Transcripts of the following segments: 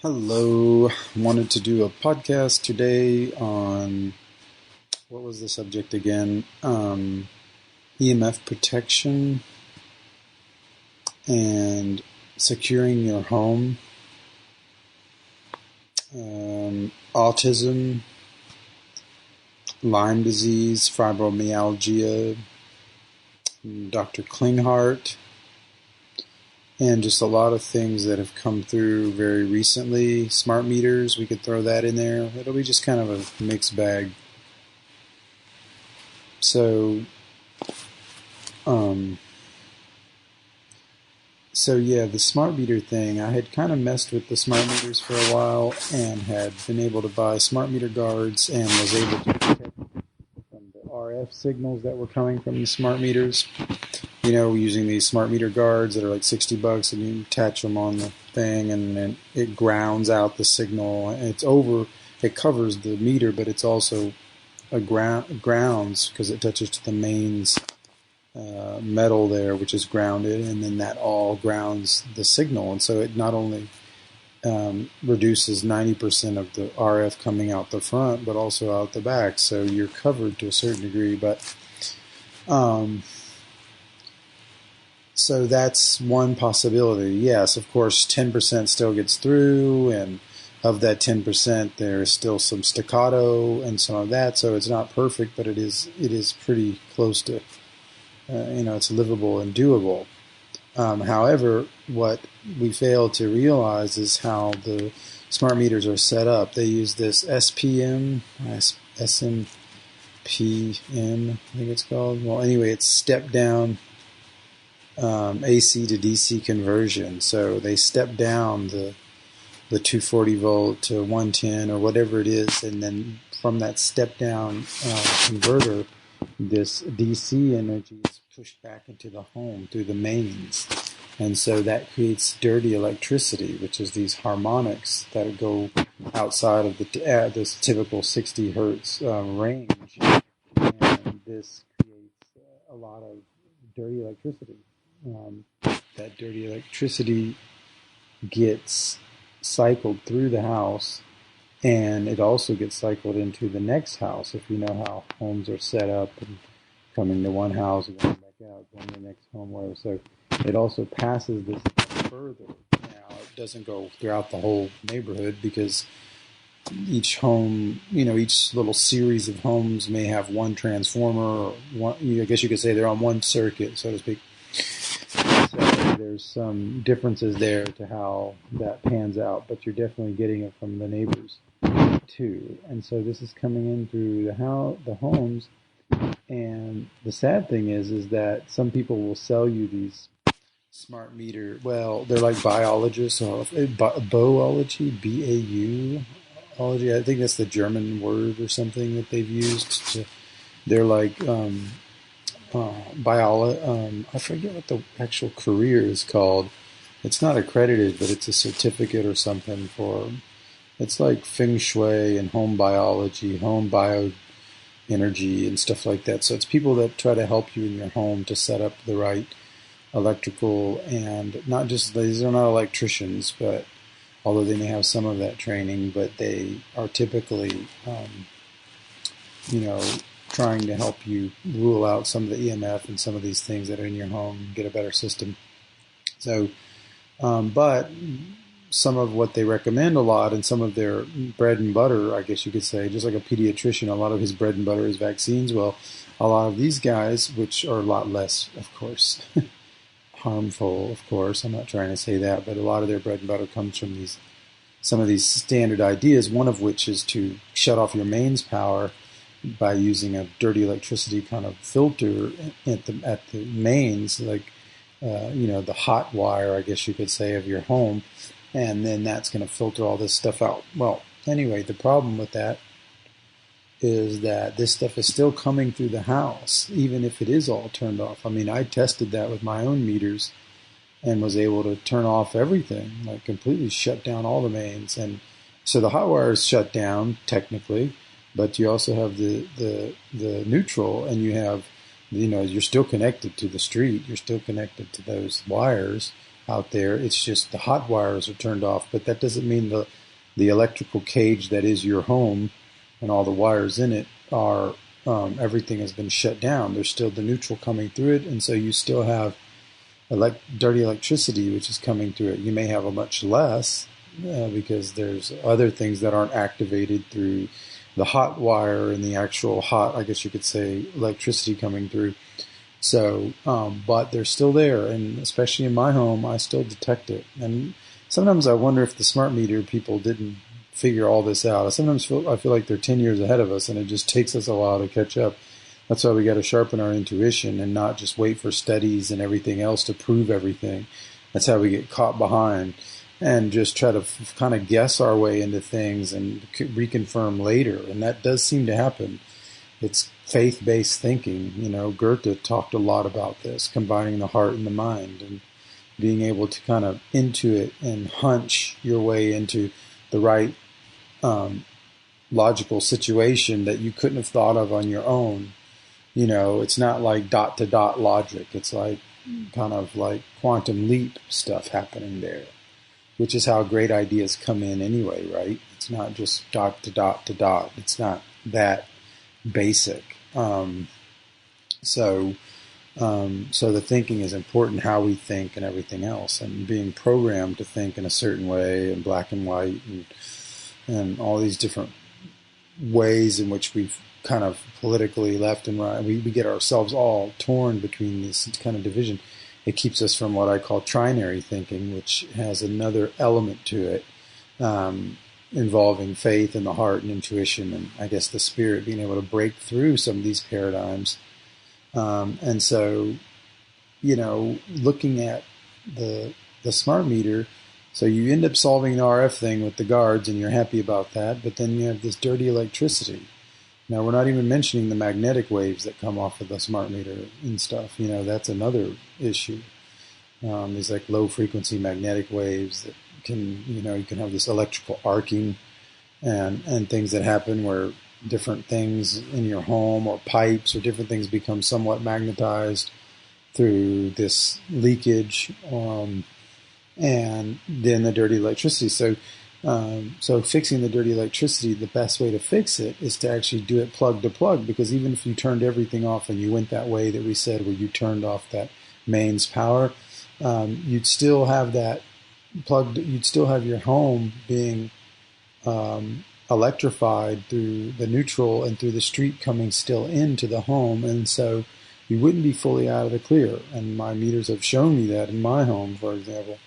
Hello. Wanted to do a podcast today on what was the subject again? EMF protection and securing your home, autism, Lyme disease, fibromyalgia, Dr. Klinghardt, and just a lot of things that have come through very recently. Smart meters, we could throw that in there. It'll be just kind of a mixed bag. So yeah, the smart meter thing, I had kind of messed with the smart meters for a while and had been able to buy smart meter guards and was able to protect from the RF signals that were coming from the smart meters. Using these smart meter guards that are like $60 and you attach them on the thing and then it grounds out the signal. It covers the meter, but it's also grounds because it touches to the mains metal there, which is grounded, and then that all grounds the signal. And so it not only reduces 90% of the RF coming out the front, but also out the back. So you're covered to a certain degree, but so that's one possibility. Yes, of course, 10% still gets through, and of that 10%, there is still some staccato and some of that. So it's not perfect, but it is pretty close to, it's livable and doable. However, what we fail to realize is how the smart meters are set up. They use this SPM, SMPM, I think it's called. Well, anyway, it's step down AC to DC conversion. So they step down the 240 volt to 110 or whatever it is, and then from that step down converter, this DC energy is pushed back into the home through the mains. And so that creates dirty electricity, which is these harmonics that go outside of this typical 60 hertz range. And this creates a lot of dirty electricity. That dirty electricity gets cycled through the house, and it also gets cycled into the next house. If you know how homes are set up and coming to one house and going back out, going to the next home, whatever. So it also passes this further. Now, it doesn't go throughout the whole neighborhood because each home, each little series of homes may have one transformer, or one, I guess you could say they're on one circuit, so to speak. So there's some differences there to how that pans out, but you're definitely getting it from the neighbors too. And so this is coming in through the homes. And the sad thing is that some people will sell you these smart meter. Well, they're like biologists or boology, B-A-U-ology. I think that's the German word or something that they've used. They're like I forget what the actual career is called. It's not accredited, but it's a certificate or something it's like feng shui and home biology, home bioenergy and stuff like that. So it's people that try to help you in your home to set up the right electrical, and not just, these are not electricians, but although they may have some of that training, but they are typically, trying to help you rule out some of the EMF and some of these things that are in your home, get a better system. So, but some of what they recommend a lot, and some of their bread and butter, I guess you could say, just like a pediatrician, a lot of his bread and butter is vaccines. Well, a lot of these guys, which are a lot less, of course, harmful, of course, I'm not trying to say that, but a lot of their bread and butter comes from some of these standard ideas, one of which is to shut off your mains power by using a dirty electricity kind of filter at the mains, like the hot wire, I guess you could say, of your home, and then that's going to filter all this stuff out. Well, anyway, the problem with that is that this stuff is still coming through the house, even if it is all turned off. I mean, I tested that with my own meters and was able to turn off everything, like completely shut down all the mains. And so the hot wire is shut down technically, but you also have the neutral, and you have, you're still connected to the street. You're still connected to those wires out there. It's just the hot wires are turned off, but that doesn't mean the electrical cage that is your home and all the wires in it are everything has been shut down. There's still the neutral coming through it, and so you still have dirty electricity which is coming through it. You may have a much less because there's other things that aren't activated through the hot wire and the actual hot, I guess you could say, electricity coming through. So, but they're still there, and especially in my home, I still detect it. And sometimes I wonder if the smart meter people didn't figure all this out. I sometimes I feel like they're 10 years ahead of us, and it just takes us a while to catch up. That's why we got to sharpen our intuition and not just wait for studies and everything else to prove everything. That's how we get caught behind, and just try to kind of guess our way into things and reconfirm later. And that does seem to happen. It's faith-based thinking. You know, Goethe talked a lot about this, combining the heart and the mind, and being able to kind of intuit and hunch your way into the right logical situation that you couldn't have thought of on your own. You know, it's not like dot-to-dot logic. It's like kind of like quantum leap stuff happening there, which is how great ideas come in anyway, right? It's not just dot to dot to dot. It's not that basic. So the thinking is important, how we think and everything else, and being programmed to think in a certain way, and black and white, and all these different ways in which we've kind of politically left and right. We get ourselves all torn between this kind of division. It keeps us from what I call trinary thinking, which has another element to it, involving faith and the heart and intuition and I guess the spirit, being able to break through some of these paradigms. And so, you know, looking at the smart meter, so you end up solving the RF thing with the guards and you're happy about that, but then you have this dirty electricity. Now, we're not even mentioning the magnetic waves that come off of the smart meter and stuff. You know, that's another issue. These like low frequency magnetic waves that can, you know, you can have this electrical arcing and things that happen where different things in your home or pipes or different things become somewhat magnetized through this leakage, and then the dirty electricity. So fixing the dirty electricity, the best way to fix it is to actually do it plug to plug, because even if you turned everything off and you went that way that we said, where you turned off that mains power, you'd still have that plugged, you'd still have your home being electrified through the neutral and through the street coming still into the home, and so you wouldn't be fully out of the clear. And my meters have shown me that in my home, for example.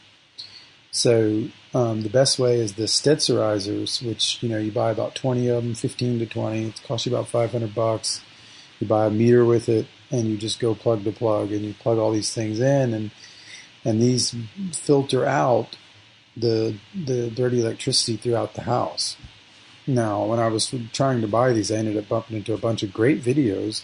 So the best way is the Stetzerizers, which, you know, you buy about 20 of them, 15 to 20. It costs you about $500. You buy a meter with it, and you just go plug to plug, and you plug all these things in, and these filter out the dirty electricity throughout the house. Now, when I was trying to buy these, I ended up bumping into a bunch of great videos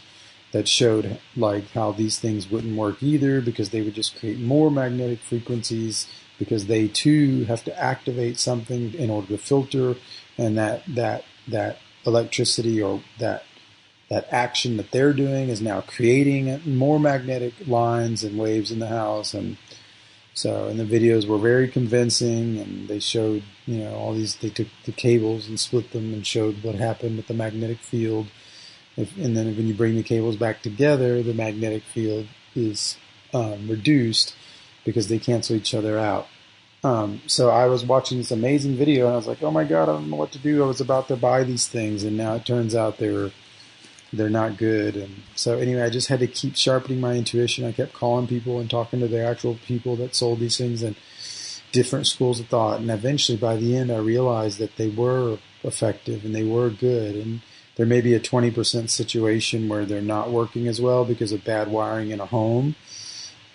that showed like how these things wouldn't work either, because they would just create more magnetic frequencies, because they too have to activate something in order to filter, and that electricity or that action that they're doing is now creating more magnetic lines and waves in the house. And so, and the videos were very convincing, and they showed, you know, all these, they took the cables and split them and showed what happened with the magnetic field. And then when you bring the cables back together, the magnetic field is reduced because they cancel each other out. So I was watching this amazing video, and I was like, oh my God, I don't know what to do. I was about to buy these things, and now it turns out they're not good. And so anyway, I just had to keep sharpening my intuition. I kept calling people and talking to the actual people that sold these things and different schools of thought. And eventually, by the end, I realized that they were effective and they were good. And there may be a 20% situation where they're not working as well because of bad wiring in a home.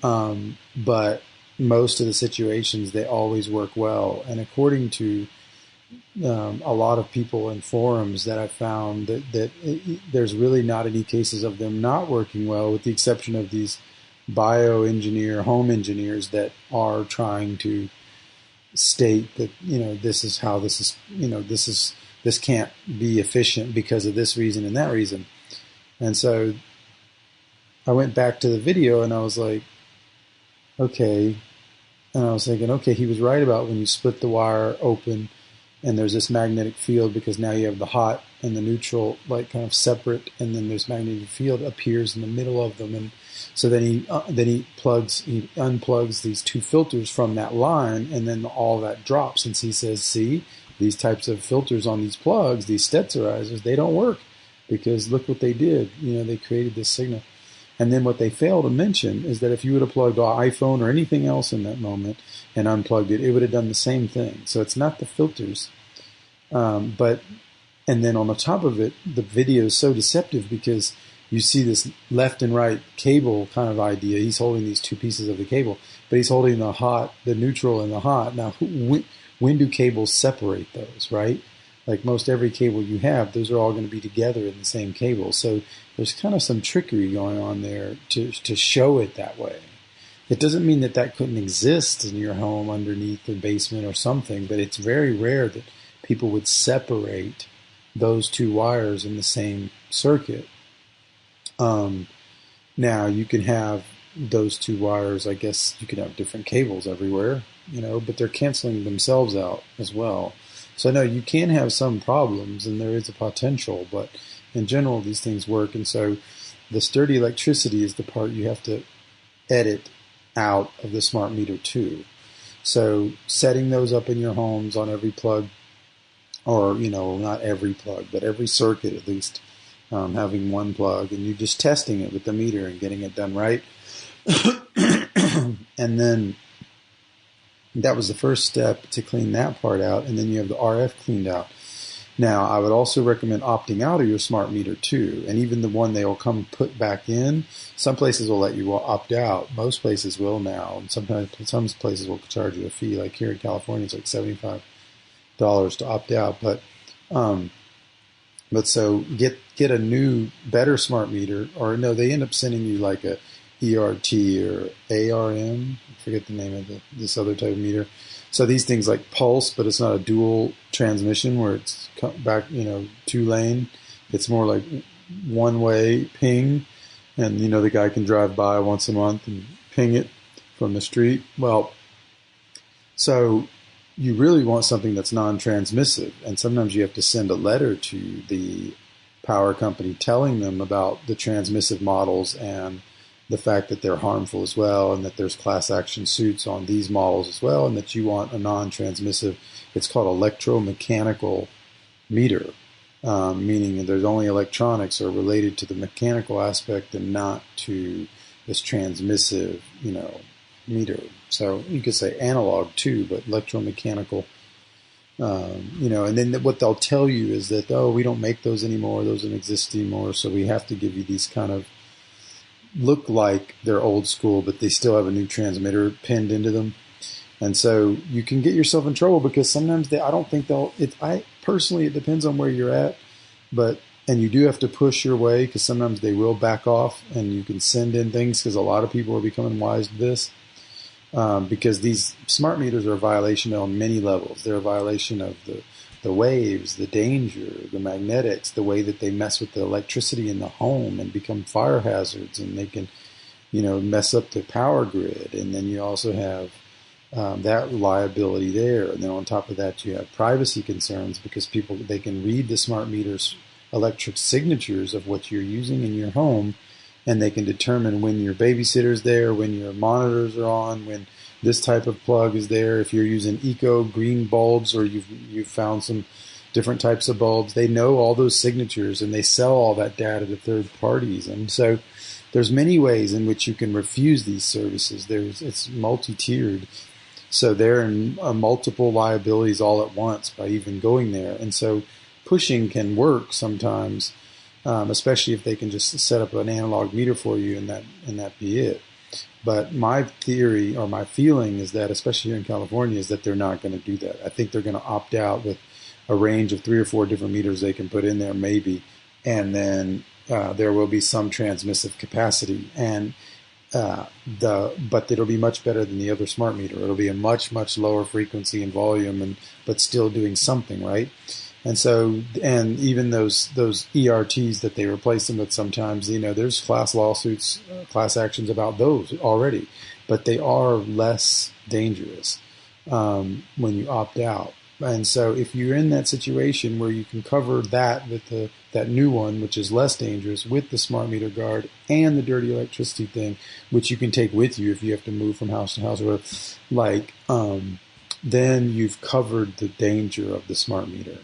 But most of the situations, they always work well. And according to a lot of people in forums that I found, that there's really not any cases of them not working well, with the exception of these bioengineer home engineers that are trying to state that, you know, this is how this is, you know, this can't be efficient because of this reason and that reason. And so I went back to the video and I was like, okay, And I was thinking, okay, he was right about when you split the wire open and there's this magnetic field, because now you have the hot and the neutral like kind of separate, and then this magnetic field appears in the middle of them. And so then he unplugs these two filters from that line, and then all that drops. And so he says, see, these types of filters on these plugs, these Stetzerizers, they don't work, because look what they did. They created this signal. And then what they fail to mention is that if you would have plugged an iPhone or anything else in that moment and unplugged it, it would have done the same thing. So it's not the filters. And then on the top of it, the video is so deceptive because you see this left and right cable kind of idea. He's holding these two pieces of the cable, but he's holding the neutral and the hot. Now, when do cables separate those, right? Like most every cable you have, those are all going to be together in the same cable. So there's kind of some trickery going on there to show it that way. It doesn't mean that couldn't exist in your home underneath the basement or something, but it's very rare that people would separate those two wires in the same circuit. Now you can have those two wires, I guess you can have different cables everywhere, but they're canceling themselves out as well. So no, you can have some problems, and there is a potential, but in general, these things work. And so the sturdy electricity is the part you have to edit out of the smart meter too. So setting those up in your homes on every plug, or, not every plug, but every circuit at least, having one plug, and you're just testing it with the meter and getting it done right. And then that was the first step to clean that part out, and then you have the RF cleaned out. Now, I would also recommend opting out of your smart meter too, and even the one they will come put back in. Some places will let you opt out. Most places will now, and sometimes some places will charge you a fee. Like here in California, it's like $75 to opt out. But so get a new, better smart meter, or no, they end up sending you like a ERT or ARM. I forget the name of this other type of meter. So these things like pulse, but it's not a dual transmission where it's back, 2-lane. It's more like one-way ping, and the guy can drive by once a month and ping it from the street. Well, so you really want something that's non-transmissive, and sometimes you have to send a letter to the power company telling them about the transmissive models and the fact that they're harmful as well, and that there's class action suits on these models as well, and that you want a non-transmissive, it's called electromechanical meter, meaning there's only electronics are related to the mechanical aspect and not to this transmissive, meter. So you could say analog too, but electromechanical, and then what they'll tell you is that, we don't make those anymore, those don't exist anymore, so we have to give you these kind of look like they're old school, but they still have a new transmitter pinned into them. And so you can get yourself in trouble because sometimes I don't think personally, it depends on where you're at, and you do have to push your way because sometimes they will back off, and you can send in things because a lot of people are becoming wise to this. Because these smart meters are a violation on many levels. They're a violation of the waves, the danger, the magnetics, the way that they mess with the electricity in the home and become fire hazards, and they can, mess up the power grid. And then you also have that liability there. And then on top of that, you have privacy concerns because they can read the smart meters' electric signatures of what you're using in your home, and they can determine when your babysitter's there, when your monitors are on, when this type of plug is there. If you're using eco green bulbs, or you've found some different types of bulbs, they know all those signatures, and they sell all that data to third parties. And so there's many ways in which you can refuse these services. It's multi-tiered. So there are multiple liabilities all at once by even going there. And so pushing can work sometimes, especially if they can just set up an analog meter for you and that be it. But my theory or my feeling is that, especially here in California, is that they're not going to do that. I think they're going to opt out with a range of 3 or 4 different meters they can put in there, maybe, and then there will be some transmissive capacity, but it'll be much better than the other smart meter. It'll be a much, much lower frequency and volume, but still doing something, right? And so, and even those ERTs that they replace them with sometimes, there's class lawsuits, class actions about those already. but they are less dangerous when you opt out. And so if you're in that situation where you can cover that with that new one, which is less dangerous, with the smart meter guard and the dirty electricity thing, which you can take with you if you have to move from house to house or whatever, then you've covered the danger of the smart meter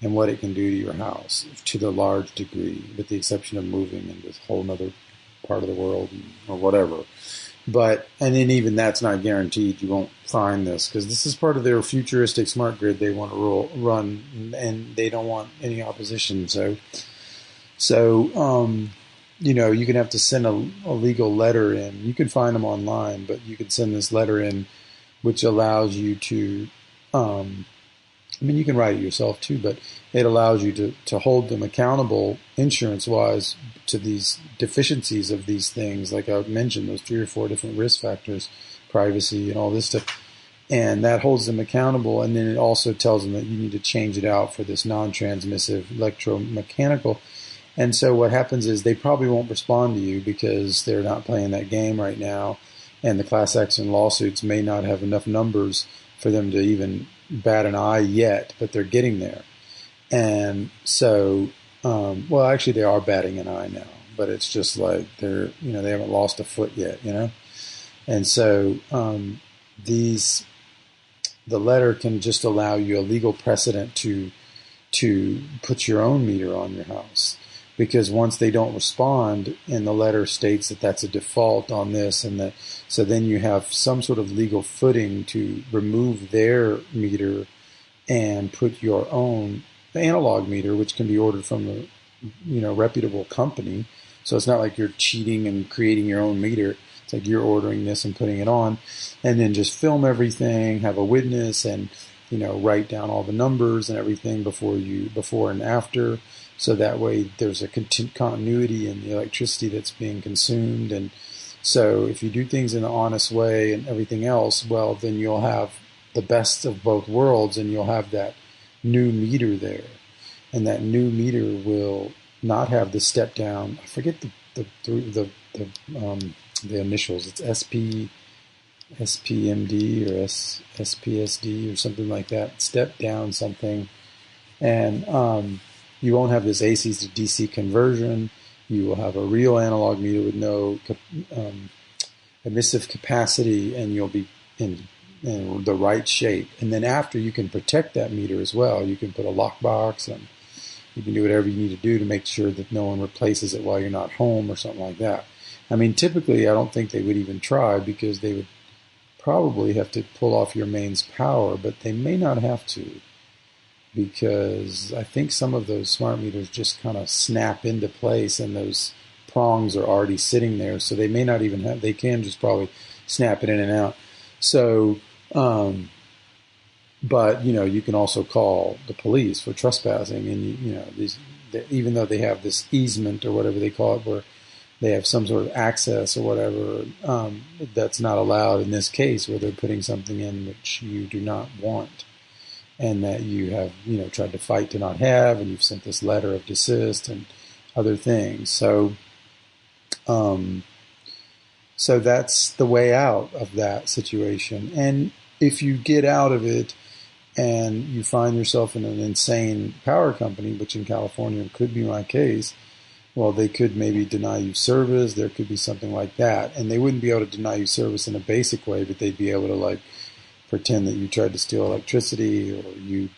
and what it can do to your house to the large degree, with the exception of moving into a whole other part of the world or whatever. But, and then even that's not guaranteed. You won't find this because this is part of their futuristic smart grid they want to run, and they don't want any opposition. So you can have to send a legal letter in. You can find them online, but you can send this letter in, which allows you to, you can write it yourself too, but it allows you to hold them accountable insurance-wise to these deficiencies of these things. Like I mentioned, those 3 or 4 different risk factors, privacy and all this stuff. And that holds them accountable. And then it also tells them that you need to change it out for this non-transmissive electromechanical. And so what happens is they probably won't respond to you because they're not playing that game right now. And the class action lawsuits may not have enough numbers for them to even bat an eye yet, but they're getting there. And so, actually they are batting an eye now, but it's just like they haven't lost a foot yet, And so, the letter can just allow you a legal precedent to put your own meter on your house. Because once they don't respond, and the letter states that that's a default on this, and that, so then you have some sort of legal footing to remove their meter and put your own analog meter, which can be ordered from a reputable company. So it's not like you're cheating and creating your own meter. It's like you're ordering this and putting it on, and then just film everything, have a witness, and write down all the numbers and everything before and after. So that way there's a continuity in the electricity that's being consumed. And so if you do things in an honest way and everything else, well, then you'll have the best of both worlds, and you'll have that new meter there. And that new meter will not have the step down. I forget the initials. It's SPMD or SPSD or something like that. Step down something. And you won't have this AC to DC conversion. You will have a real analog meter with no emissive capacity, and you'll be in the right shape. And then after, you can protect that meter as well. You can put a lockbox, and you can do whatever you need to do to make sure that no one replaces it while you're not home or something like that. I mean, typically, I don't think they would even try, because they would probably have to pull off your mains power, but they may not have to, because I think some of those smart meters just kind of snap into place, and those prongs are already sitting there, so they may not even have, they can just probably snap it in and out. So, but, you can also call the police for trespassing, and, even though they have this easement or whatever they call it, where they have some sort of access or whatever, that's not allowed in this case, where they're putting something in which you do not want, and that you have, tried to fight to not have, and you've sent this letter of desist and other things. So that's the way out of that situation. And if you get out of it and you find yourself in an insane power company, which in California could be my case, well, they could maybe deny you service. There could be something like that. And they wouldn't be able to deny you service in a basic way, but they'd be able to, pretend that you tried to steal electricity, or you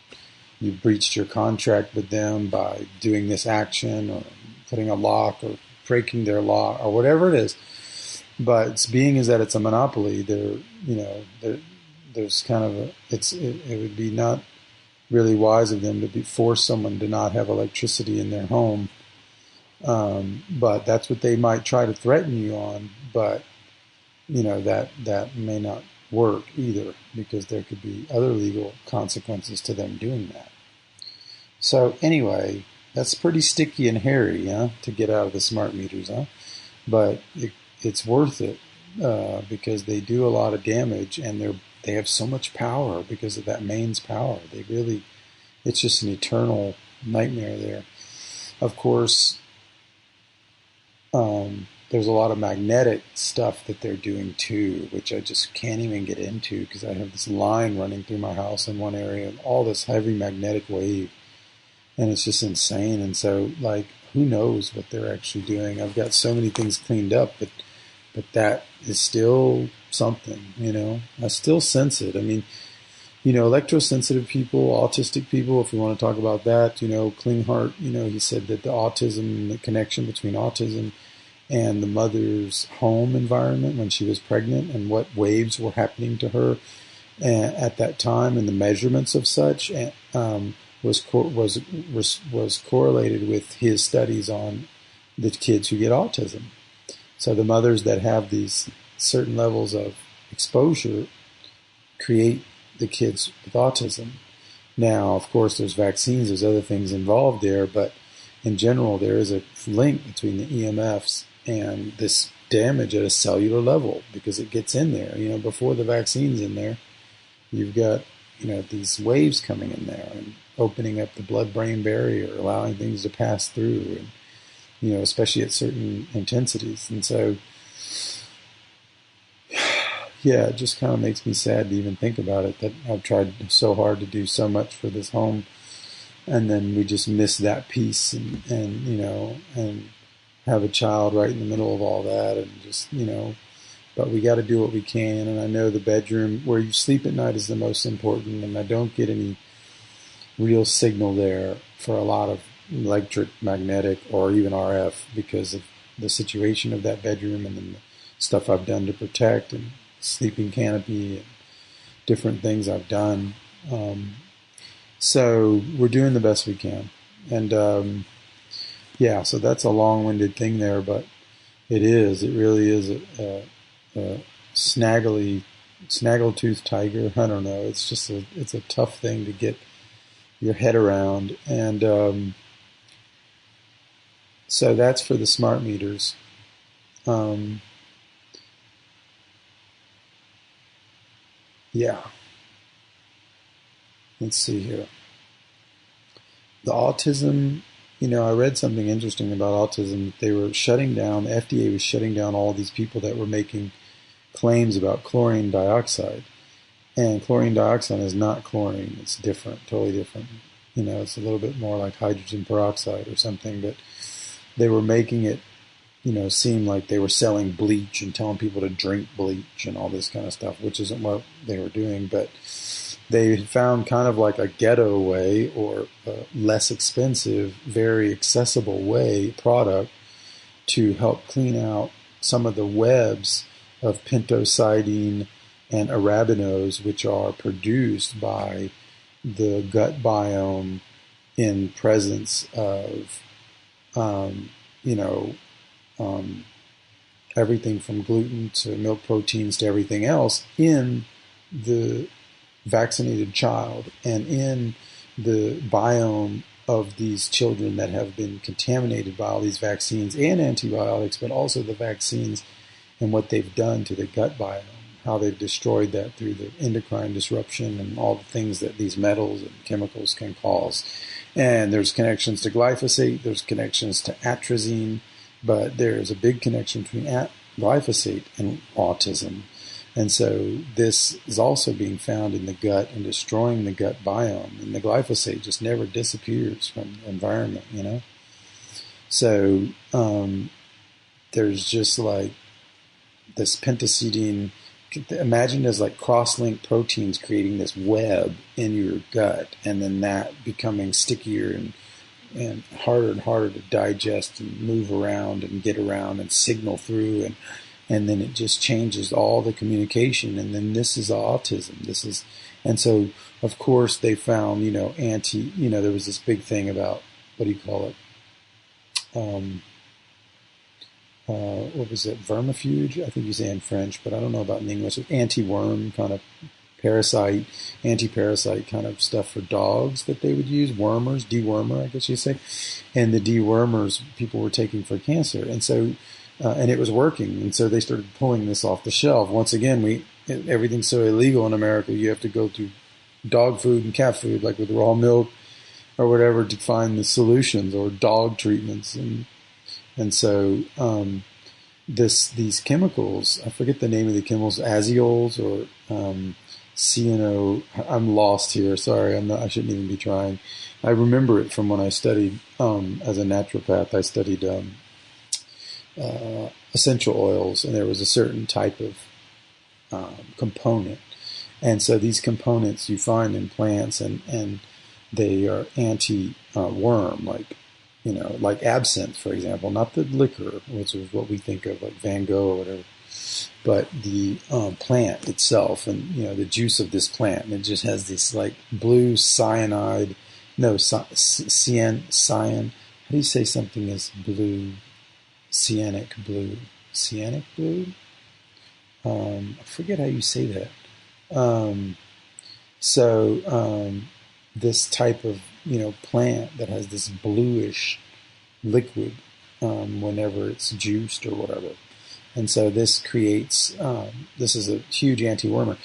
breached your contract with them by doing this action, or putting a lock, or breaking their law, or whatever it is. But being is that it's a monopoly, there's kind of it would be not really wise of them to force someone to not have electricity in their home. But that's what they might try to threaten you on. But that may not work either, because there could be other legal consequences to them doing that. So anyway, that's pretty sticky and hairy, to get out of the smart meters, but it's worth it, because they do a lot of damage, and they have so much power because of that mains power. It's just an eternal nightmare there. Of course, the there's a lot of magnetic stuff that they're doing too, which I just can't even get into because I have this line running through my house in one area and all this heavy magnetic wave, and it's just insane. And so, like, who knows what they're actually doing? I've got so many things cleaned up, but that is still something, I still sense it. I mean, electrosensitive people, autistic people, if we want to talk about that, Klinghardt, he said that the autism, the connection between autism and the mother's home environment when she was pregnant and what waves were happening to her at that time and the measurements of such was correlated with his studies on the kids who get autism. So the mothers that have these certain levels of exposure create the kids with autism. Now, of course, there's vaccines, there's other things involved there, but in general, there is a link between the EMFs and this damage at a cellular level because it gets in there. Before the vaccine's in there, you've got, these waves coming in there and opening up the blood-brain barrier, allowing things to pass through, and, especially at certain intensities. And so, yeah, it just kind of makes me sad to even think about it, that I've tried so hard to do so much for this home, and then we just miss that piece and have a child right in the middle of all that, and just, but we got to do what we can. And I know the bedroom where you sleep at night is the most important, and I don't get any real signal there for a lot of electric, magnetic, or even RF because of the situation of that bedroom and then the stuff I've done to protect and sleeping canopy and different things I've done. So we're doing the best we can. And yeah, so that's a long-winded thing there, but it really is a snaggle-toothed tiger. I don't know. It's just it's a tough thing to get your head around. And so that's for the smart meters. Yeah. Let's see here. The autism, I read something interesting about autism. They were shutting down, the FDA was shutting down all these people that were making claims about chlorine dioxide. And chlorine dioxide is not chlorine. It's different, totally different. It's a little bit more like hydrogen peroxide or something, but they were making it, seem like they were selling bleach and telling people to drink bleach and all this kind of stuff, which isn't what they were doing. But they found kind of like a ghetto way or a less expensive, very accessible product to help clean out some of the webs of pentosidine and arabinose, which are produced by the gut biome in presence of, everything from gluten to milk proteins to everything else in the vaccinated child and in the biome of these children that have been contaminated by all these vaccines and antibiotics, but also the vaccines and what they've done to the gut biome, how they've destroyed that through the endocrine disruption and all the things that these metals and chemicals can cause. And there's connections to glyphosate, there's connections to atrazine, but there's a big connection between glyphosate and autism. And so this is also being found in the gut and destroying the gut biome. And the glyphosate just never disappears from the environment, So there's just like this pentosidine. Imagine there's like cross-linked proteins creating this web in your gut, and then that becoming stickier and harder to digest and move around and get around and signal through, and then it just changes all the communication, and then this is autism. And so of course they found, there was this big thing about, what do you call it? What was it? Vermifuge? I think you say in French, but I don't know about in English. Anti-worm kind of anti-parasite kind of stuff for dogs that they would use. Dewormer, I guess you say. And the dewormers people were taking for cancer. And so, and it was working. And so they started pulling this off the shelf. Once again, everything's so illegal in America. You have to go through dog food and cat food, like with raw milk or whatever, to find the solutions, or dog treatments. And so, these chemicals. I forget the name of the chemicals, azoles or CNO. I'm lost here. Sorry, I'm not. I shouldn't even be trying. I remember it from when I studied as a naturopath. I studied essential oils, and there was a certain type of component. And so these components you find in plants, and they are anti-worm, like absinthe, for example, not the liquor, which is what we think of, like Van Gogh or whatever, but the plant itself, and the juice of this plant. And it just has this like blue cyanide, no, cyan. How do you say something is blue? Cyanic blue. I forget how you say that. This type of plant that has this bluish liquid whenever it's juiced or whatever, and so this creates this is a huge dewormer,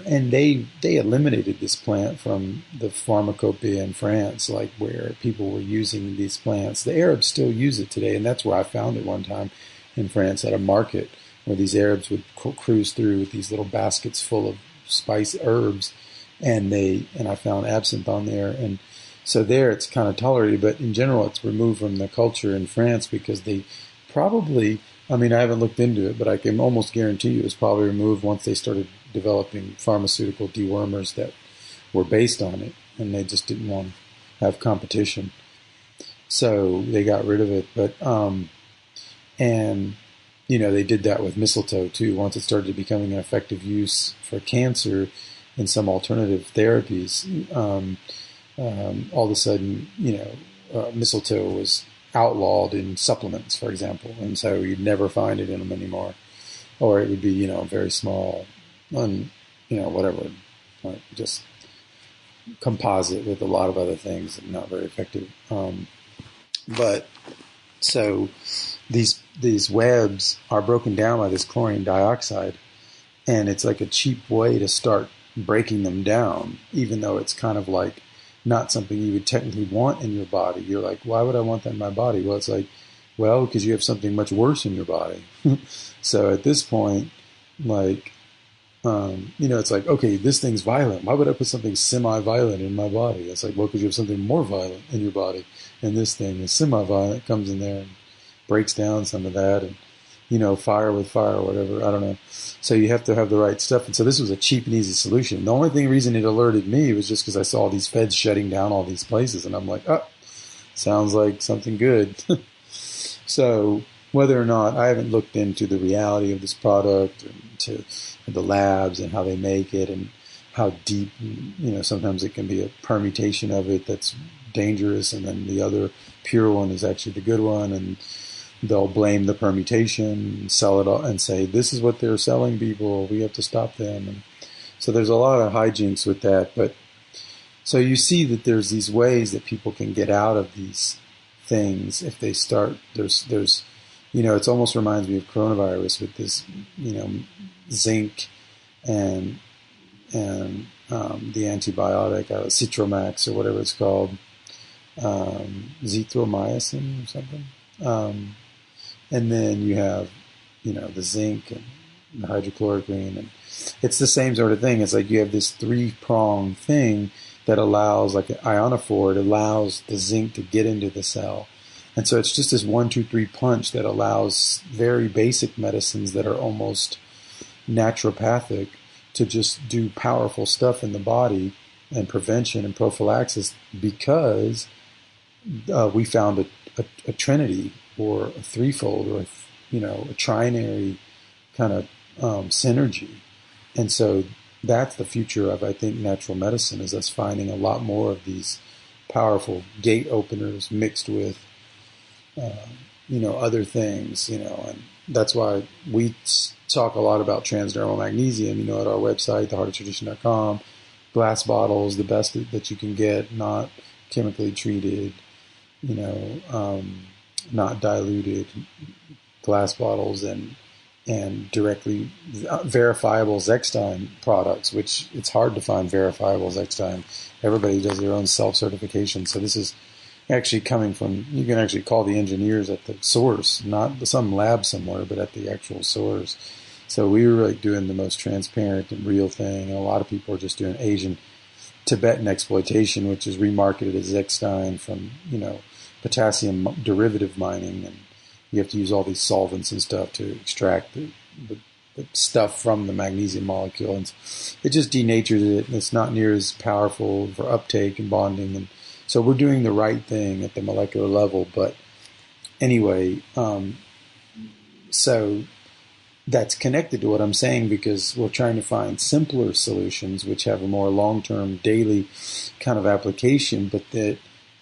and they eliminated this plant from the pharmacopoeia in France, like where people were using these plants. The Arabs still use it today, and that's where I found it one time in France at a market, where these Arabs would cruise through with these little baskets full of spice herbs, and I found absinthe on there, and so there it's kind of tolerated, but in general it's removed from the culture in France because they probably, I mean, I haven't looked into it, but I can almost guarantee you it's probably removed once they started developing pharmaceutical dewormers that were based on it, and they just didn't want to have competition, so they got rid of it. But and they did that with mistletoe too. Once it started becoming an effective use for cancer and some alternative therapies, all of a sudden, mistletoe was outlawed in supplements, for example, and so you'd never find it in them anymore, or it would be, very small, whatever, like just composite with a lot of other things and not very effective. But so these webs are broken down by this chlorine dioxide, and it's like a cheap way to start breaking them down, even though it's kind of like not something you would technically want in your body. You're like, why would I want that in my body? Well, it's like, well, because you have something much worse in your body. So at this point, like, it's like, okay, this thing's violent. Why would I put something semi-violent in my body? It's like, well, because you have something more violent in your body, and this thing is semi-violent, comes in there and breaks down some of that, and fire with fire or whatever. I don't know. So you have to have the right stuff. And so this was a cheap and easy solution. The only reason it alerted me was just because I saw these feds shutting down all these places, and I'm like, oh, sounds like something good. So whether or not, I haven't looked into the reality of this product, and to the labs and how they make it, and how deep, sometimes it can be a permutation of it that's dangerous, and then the other pure one is actually the good one, and they'll blame the permutation, sell it all, and say, this is what they're selling people, we have to stop them. And so there's a lot of hijinks with that. But so you see that there's these ways that people can get out of these things if they start. There's it almost reminds me of coronavirus with this, zinc and the antibiotic, Citromax or whatever it's called, zithromycin or something. And then you have, the zinc and the hydrochloroquine, and it's the same sort of thing. It's like you have this three-pronged thing that allows, like an ionophore, it allows the zinc to get into the cell. And so it's just this 1, 2, 3 punch that allows very basic medicines that are almost naturopathic to just do powerful stuff in the body, and prevention and prophylaxis, because we found a trinity, or a threefold, or a trinary kind of synergy. And so that's the future of, I think, natural medicine, is us finding a lot more of these powerful gate openers mixed with other things, and that's why we talk a lot about transdermal magnesium, at our website, theheartoftradition.com. Glass bottles, the best that you can get, not chemically treated, not diluted glass bottles, and directly verifiable Zechstein products, which it's hard to find verifiable Zechstein. Everybody does their own self-certification. So this is actually coming from, you can actually call the engineers at the source, not some lab somewhere, but at the actual source. So we were like doing the most transparent and real thing. And a lot of people are just doing Asian Tibetan exploitation, which is remarketed as Eckstein from, potassium derivative mining. And you have to use all these solvents and stuff to extract the stuff from the magnesium molecule. And it just denatures it, and it's not near as powerful for uptake and bonding. And so we're doing the right thing at the molecular level. But anyway, so that's connected to what I'm saying, because we're trying to find simpler solutions which have a more long-term daily kind of application, but that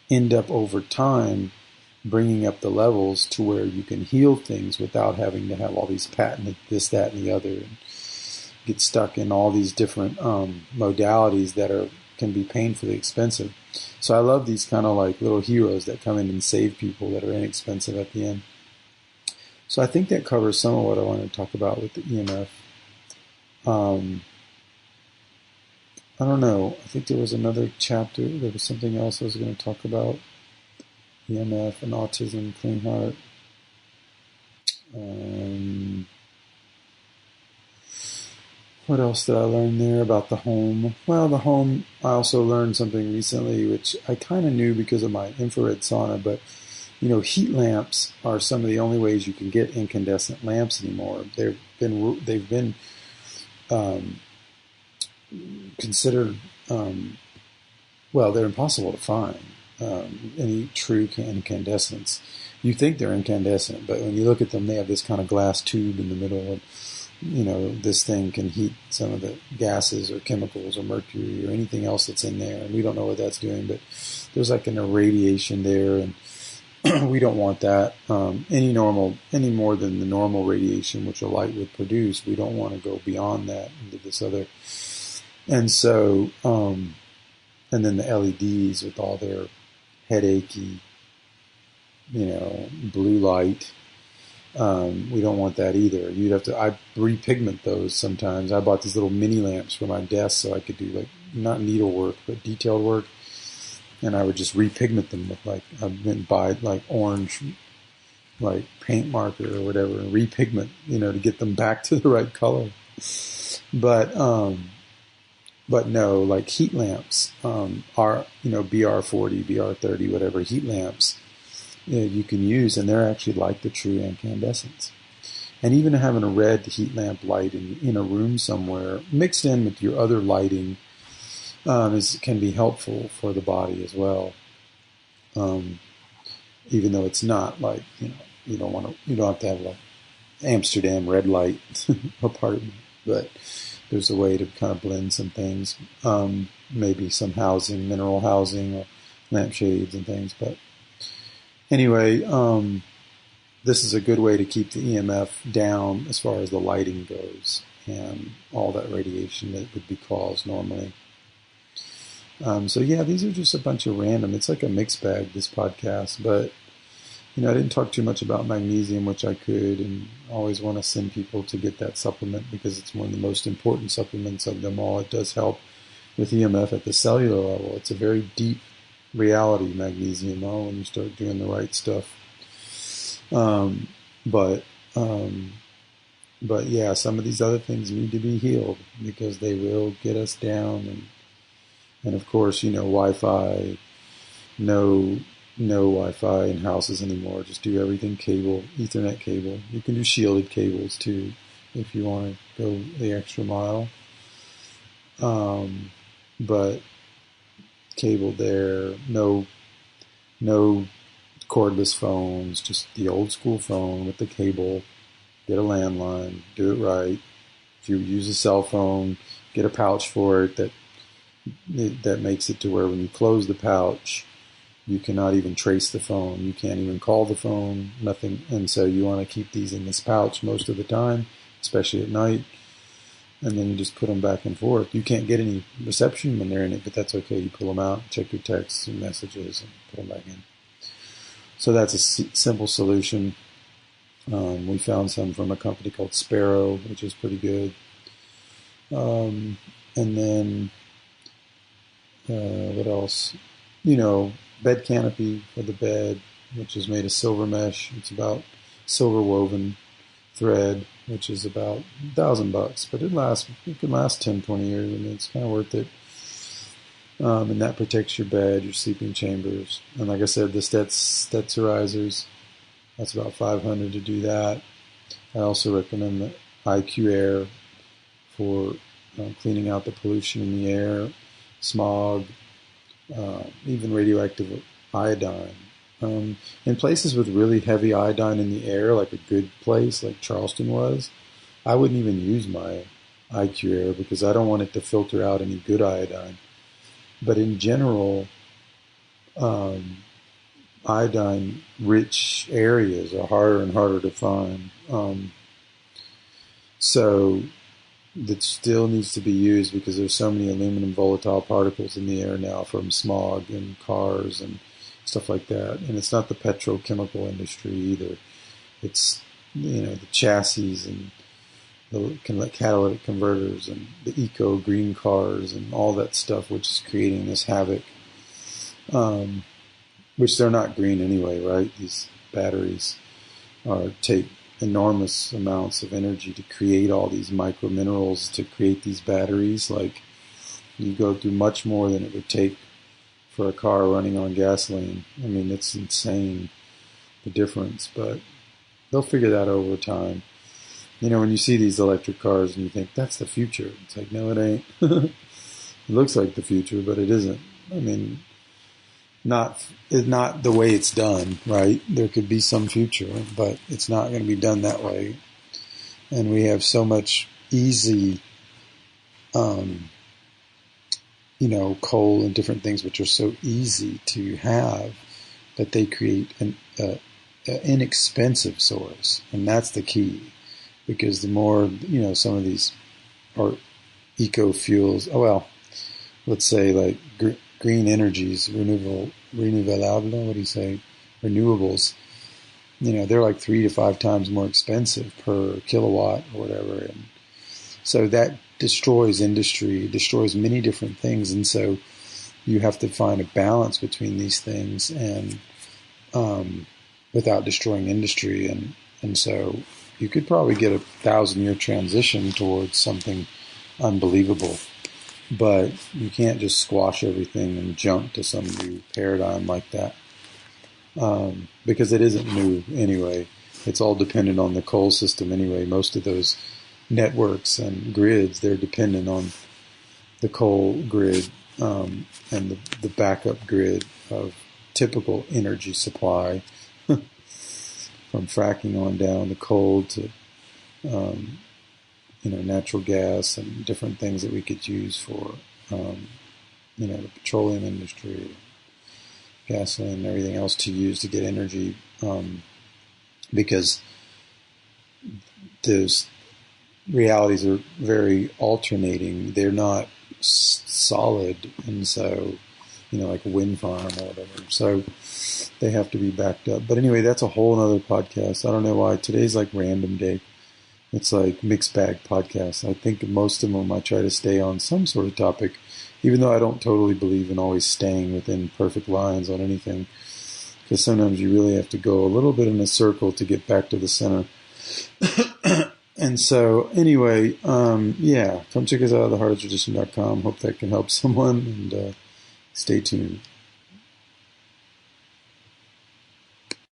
end up over time bringing up the levels to where you can heal things without having to have all these patented this, that, and the other, and get stuck in all these different modalities that can be painfully expensive. So I love these kind of like little heroes that come in and save people that are inexpensive at the end. So I think that covers some of what I wanted to talk about with the EMF. I don't know. I think there was another chapter. There was something else I was going to talk about. EMF and autism, clean heart. What else did I learn there about the home? Well, the home, I also learned something recently, which I kind of knew because of my infrared sauna, but heat lamps are some of the only ways you can get incandescent lamps anymore. They've been considered, they're impossible to find. Any true incandescents. You think they're incandescent, but when you look at them, they have this kind of glass tube in the middle, and this thing can heat some of the gases or chemicals or mercury or anything else that's in there, and we don't know what that's doing, but there's like an irradiation there, and we don't want that any more than the normal radiation which a light would produce. We don't want to go beyond that into this other. And so, and then the LEDs with all their headachy, blue light. We don't want that either. I repigment those sometimes. I bought these little mini lamps for my desk so I could do like, not needlework, but detailed work. And I would just repigment them with I went and buy like orange, like paint marker or whatever, and repigment, to get them back to the right color. But no, like heat lamps are, BR40, BR30, whatever heat lamps you can use, and they're actually like the true incandescents. And even having a red heat lamp light in a room somewhere mixed in with your other lighting can be helpful for the body as well. Even though it's not like, you don't have to have like Amsterdam red light apartment, but there's a way to kind of blend some things. Maybe some housing, mineral housing, or lampshades and things. But anyway, this is a good way to keep the EMF down as far as the lighting goes and all that radiation that would be caused normally. So yeah, these are just a bunch of random. It's like a mixed bag, this podcast, but I didn't talk too much about magnesium, which I could, and always want to send people to get that supplement because it's one of the most important supplements of them all. It does help with EMF at the cellular level. It's a very deep reality, magnesium, when you start doing the right stuff. But yeah, some of these other things need to be healed because they will get us down. And of course, Wi-Fi, no Wi-Fi in houses anymore. Just do everything cable, Ethernet cable. You can do shielded cables too if you want to go the extra mile. But cable there, no cordless phones, just the old school phone with the cable. Get a landline, do it right. If you use a cell phone, get a pouch for it that makes it to where when you close the pouch, you cannot even trace the phone. You can't even call the phone, nothing. And so you want to keep these in this pouch most of the time, especially at night. And then you just put them back and forth. You can't get any reception when they're in it, but that's okay. You pull them out, check your texts and messages, and put them back in. So that's a simple solution. We found some from a company called Sparrow, which is pretty good. And then, what else? bed canopy for the bed, which is made of silver mesh. It's about silver woven thread, which is about $1,000, but it can last 10, 20 years, and it's kind of worth it. And that protects your bed, your sleeping chambers. And like I said, the Stetzerizers, that's about $500 to do that. I also recommend the IQ Air for cleaning out the pollution in the air, smog, even radioactive iodine. In places with really heavy iodine in the air, like a good place like Charleston was, I wouldn't even use my IQ Air because I don't want it to filter out any good iodine. But in general, iodine-rich areas are harder and harder to find. So that still needs to be used because there's so many aluminum volatile particles in the air now from smog and cars and stuff like that. And it's not the petrochemical industry either. It's, the chassis and the catalytic converters and the eco green cars and all that stuff, which is creating this havoc, which they're not green anyway, right? These batteries take enormous amounts of energy to create all these micro minerals to create these batteries. Like, you go through much more than it would take for a car running on gasoline. I mean, it's insane, the difference, but they'll figure that out over time. When you see these electric cars and you think, that's the future. It's like, no, it ain't. It looks like the future, but it isn't. I mean, not the way it's done, right? There could be some future, but it's not going to be done that way. And we have so much easy, coal and different things which are so easy to have that they create an inexpensive source. And that's the key. Because the more, some of these are eco-fuels, let's say like green energies, renewables, they're like 3 to 5 times more expensive per kilowatt or whatever. And so that destroys industry, destroys many different things. And so you have to find a balance between these things and without destroying industry. And so you could probably get a 1,000-year transition towards something unbelievable. But you can't just squash everything and jump to some new paradigm like that. Because it isn't new anyway. It's all dependent on the coal system anyway. Most of those networks and grids, they're dependent on the coal grid and the backup grid of typical energy supply. From fracking on down, the coal to, natural gas and different things that we could use for, the petroleum industry, gasoline, and everything else to use to get energy, because those realities are very alternating. They're not solid, and so, like a wind farm or whatever. So they have to be backed up. But anyway, that's a whole other podcast. I don't know why. Today's like random day. It's like mixed bag podcast. I think most of them I try to stay on some sort of topic, even though I don't totally believe in always staying within perfect lines on anything. Because sometimes you really have to go a little bit in a circle to get back to the center. And so, anyway, come check us out at theheartoftradition.com. Hope that can help someone, and stay tuned.